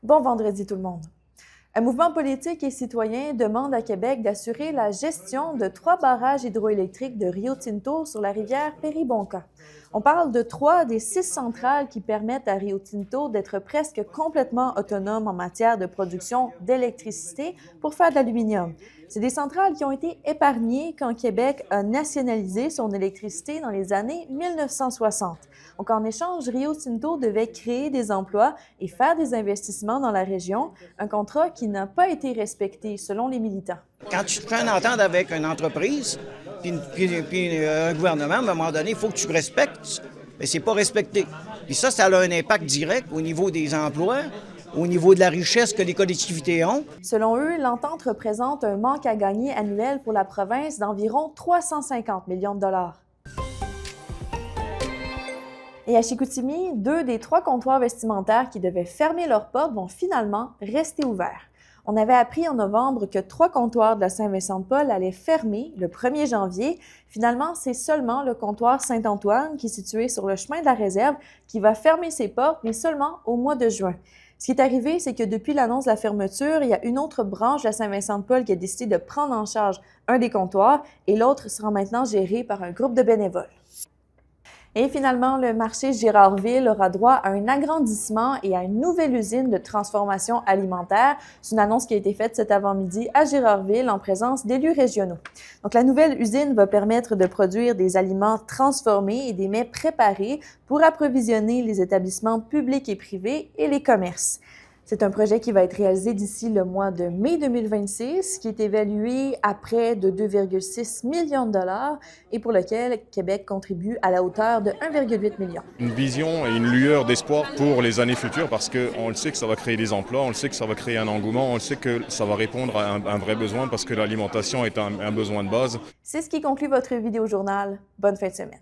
Bon vendredi tout le monde. Un mouvement politique et citoyen demande à Québec d'assurer la gestion de 3 barrages hydroélectriques de Rio Tinto sur la rivière Péribonka. On parle de 3 des 6 centrales qui permettent à Rio Tinto d'être presque complètement autonome en matière de production d'électricité pour faire de l'aluminium. C'est des centrales qui ont été épargnées quand Québec a nationalisé son électricité dans les années 1960. Donc, en échange, Rio Tinto devait créer des emplois et faire des investissements dans la région, un contrat qui n'a pas été respecté selon les militants. Quand tu te fais une entente avec une entreprise, puis un gouvernement, à un moment donné, il faut que tu respectes, mais c'est pas respecté. Puis ça a un impact direct au niveau des emplois, au niveau de la richesse que les collectivités ont. Selon eux, l'entente représente un manque à gagner annuel pour la province d'environ 350 millions de dollars. Et à Chicoutimi, 2 des 3 comptoirs vestimentaires qui devaient fermer leurs portes vont finalement rester ouverts. On avait appris en novembre que 3 comptoirs de la Saint-Vincent-de-Paul allaient fermer le 1er janvier. Finalement, c'est seulement le comptoir Saint-Antoine, qui est situé sur le chemin de la Réserve, qui va fermer ses portes, mais seulement au mois de juin. Ce qui est arrivé, c'est que depuis l'annonce de la fermeture, il y a une autre branche de la Saint-Vincent-de-Paul qui a décidé de prendre en charge un des comptoirs et l'autre sera maintenant géré par un groupe de bénévoles. Et finalement, le marché Girardville aura droit à un agrandissement et à une nouvelle usine de transformation alimentaire. C'est une annonce qui a été faite cet avant-midi à Girardville en présence d'élus régionaux. Donc, la nouvelle usine va permettre de produire des aliments transformés et des mets préparés pour approvisionner les établissements publics et privés et les commerces. C'est un projet qui va être réalisé d'ici le mois de mai 2026, qui est évalué à près de 2,6 millions de dollars et pour lequel Québec contribue à la hauteur de 1,8 million. Une vision et une lueur d'espoir pour les années futures parce qu'on le sait que ça va créer des emplois, on le sait que ça va créer un engouement, on le sait que ça va répondre à un vrai besoin parce que l'alimentation est un besoin de base. C'est ce qui conclut votre vidéo journal. Bonne fin de semaine.